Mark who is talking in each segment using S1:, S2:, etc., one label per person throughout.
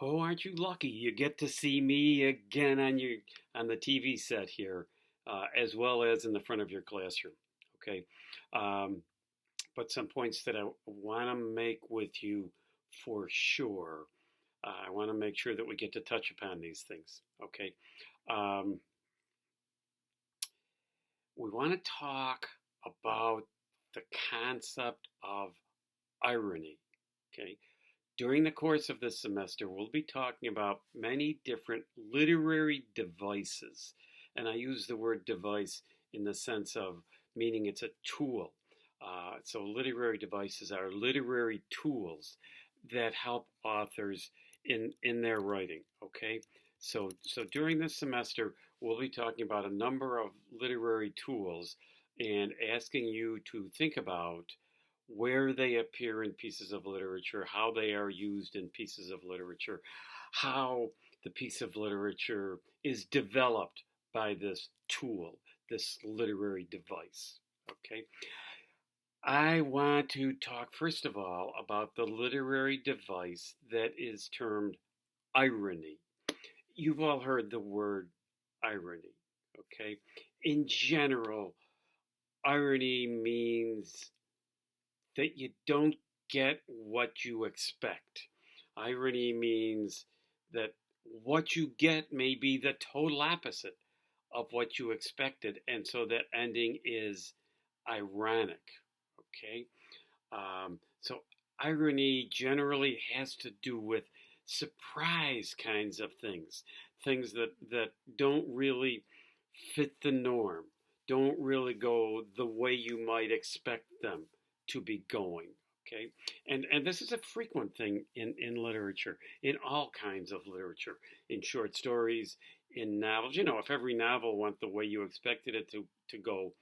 S1: Oh, aren't you lucky? You get to see me again on the TV set here, as well as in the front of your classroom. Okay, um, but some points that I want to make with you for sure. I want to make sure that we get to touch upon these things. Okay, um, we want to talk about the concept of irony. Okay, during the course of this semester, we'll be talking about many different literary devices. And I use the word device in the sense of meaning it's a tool. So, literary devices are literary tools that help authors in their writing. Okay, so during this semester, we'll be talking about a number of literary tools and asking you to think about where they appear in pieces of literature, how they are used in pieces of literature, how the piece of literature is developed by this tool, this literary device. Okay. I want to talk first of all about the literary device that is termed irony. You've all heard the word irony, okay? In general, irony means that you don't get what you expect. Irony means that what you get may be the total opposite of what you expected, and so that ending is ironic. Okay? So, irony generally has to do with surprise kinds of things, things that don't really fit the norm, don't really go the way you might expect them to be going. Okay, and this is a frequent thing in literature, in all kinds of literature, in short stories, in novels. You know, if every novel went the way you expected it to go,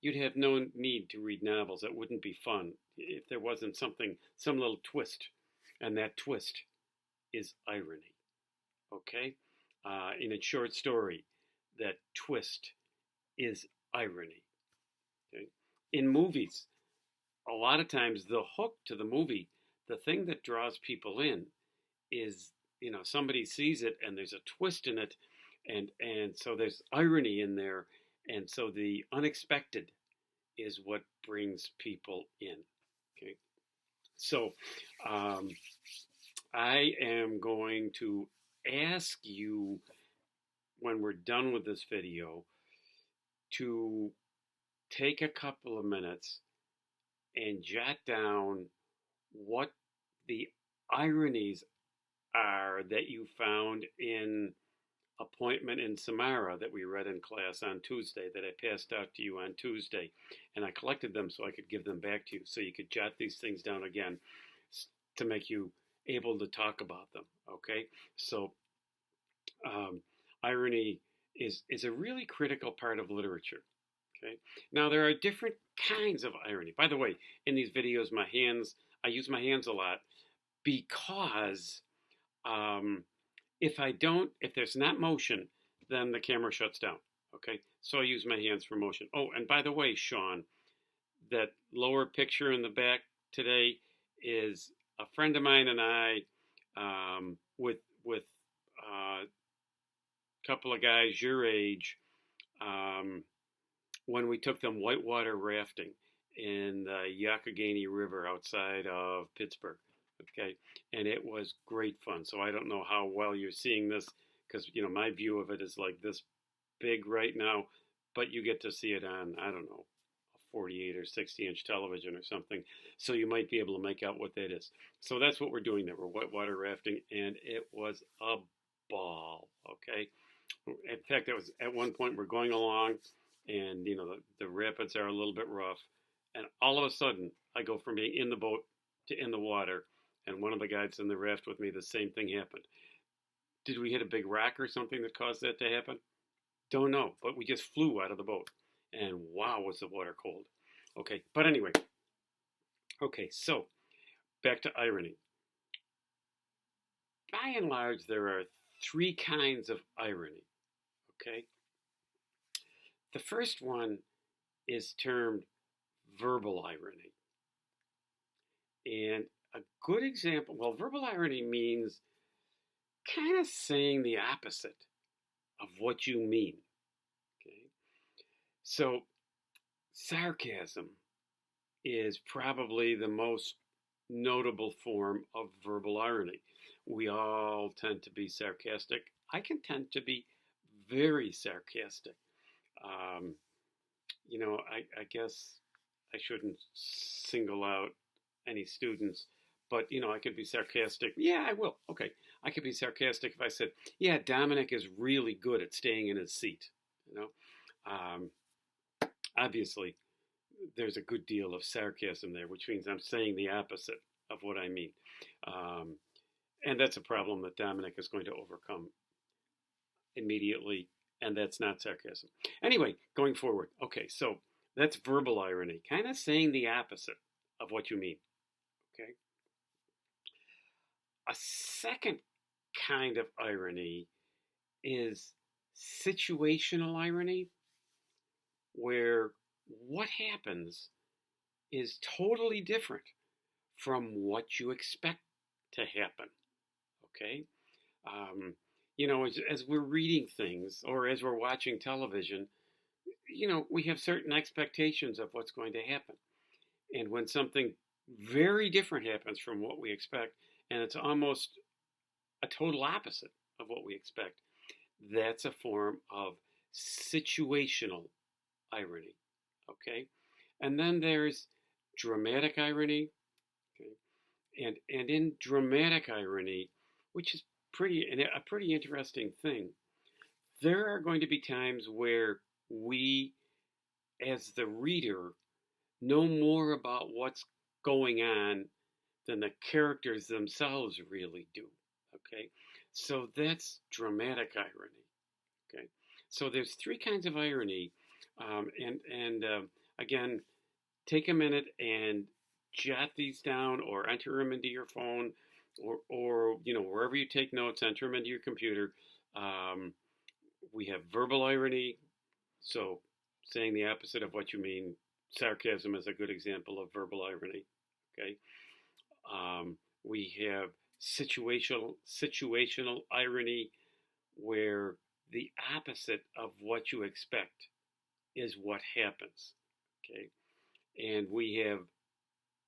S1: you'd have no need to read novels. It wouldn't be fun if there wasn't some little twist, and that twist is irony. Okay, in a short story, that twist is irony. Okay? In movies, a lot of times the hook to the movie, the thing that draws people in is, somebody sees it and there's a twist in it, and so there's irony in there, and so the unexpected is what brings people in. Okay, so I am going to ask you, when we're done with this video, to take a couple of minutes and jot down what the ironies are that you found in Appointment in Samara that we read in class on Tuesday, that I passed out to you on Tuesday. And I collected them so I could give them back to you, so you could jot these things down again to make you able to talk about them. Okay? So, irony is a really critical part of literature. Okay. Now there are different kinds of irony. By the way, in these videos, I use my hands a lot because if there's not motion, then the camera shuts down. Okay. So I use my hands for motion. Oh, and by the way, Sean, that lower picture in the back today is a friend of mine and I, with a couple of guys your age, when we took them whitewater rafting in the Youghiogheny River outside of Pittsburgh. Okay, and it was great fun. So I don't know how well you're seeing this, because my view of it is like this big right now, but you get to see it on, I don't know, a 48 or 60-inch television or something, so you might be able to make out what that is. So that's what we're doing there. We're whitewater rafting, and it was a ball. Okay, in fact, it was at one point we're going along, and the rapids are a little bit rough, and all of a sudden I go from being in the boat to in the water, and one of the guys in the raft with me, the same thing happened. Did we hit a big rock or something that caused that to happen? Don't know, but we just flew out of the boat, and wow, was the water cold. Okay, but anyway, okay, so back to irony. By and large, there are three kinds of irony. Okay, the first one is termed verbal irony. And a good example, well, verbal irony means kind of saying the opposite of what you mean. Okay? So, sarcasm is probably the most notable form of verbal irony. We all tend to be sarcastic. I can tend to be very sarcastic. Um, I guess I shouldn't single out any students, but I could be sarcastic. Yeah, I will. Okay, I could be sarcastic if I said, "Yeah, Dominic is really good at staying in his seat." You know, um, obviously, there's a good deal of sarcasm there, which means I'm saying the opposite of what I mean, um, and that's a problem that Dominic is going to overcome immediately, and that's not sarcasm. Anyway, going forward. Okay, so that's verbal irony, kind of saying the opposite of what you mean. Okay. A second kind of irony is situational irony, where what happens is totally different from what you expect to happen. Okay? Um, as we're reading things or as we're watching television, we have certain expectations of what's going to happen. And when something very different happens from what we expect, and it's almost a total opposite of what we expect, that's a form of situational irony. Okay? And then there's dramatic irony. Okay? And in dramatic irony, which is a pretty interesting thing, there are going to be times where we, as the reader, know more about what's going on than the characters themselves really do. Okay, so that's dramatic irony. Okay, so there's three kinds of irony, and again, take a minute and jot these down or enter them into your phone, or wherever you take notes, enter them into your computer. We have verbal irony, so saying the opposite of what you mean. Sarcasm is a good example of verbal irony. Okay, we have situational irony, where the opposite of what you expect is what happens. Okay, and we have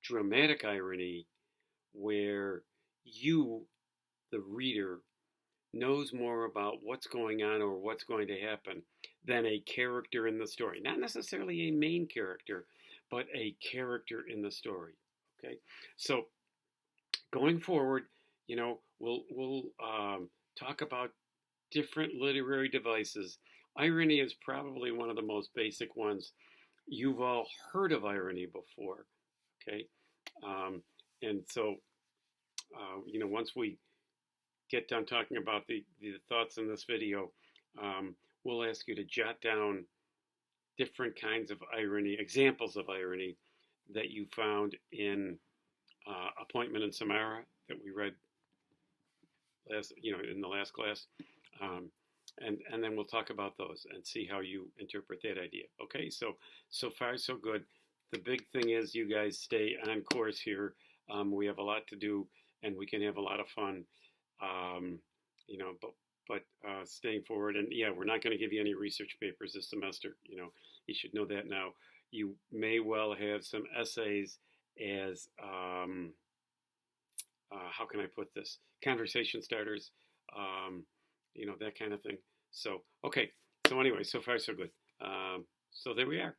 S1: dramatic irony, where you, the reader, knows more about what's going on or what's going to happen than a character in the story. Not necessarily a main character, but a character in the story. Okay, so going forward, we'll talk about different literary devices. Irony is probably one of the most basic ones. You've all heard of irony before, okay? And so, once we get done talking about the thoughts in this video, we'll ask you to jot down different kinds of irony, examples of irony that you found in Appointment in Samara that we read in the last class. And then we'll talk about those and see how you interpret that idea. Okay, so far so good. The big thing is you guys stay on course here. We have a lot to do, and we can have a lot of fun. But staying forward, and yeah, we're not going to give you any research papers this semester. You should know that now. You may well have some essays as how can I put this? Conversation starters. That kind of thing. So, okay. So anyway, so far so good. So there we are.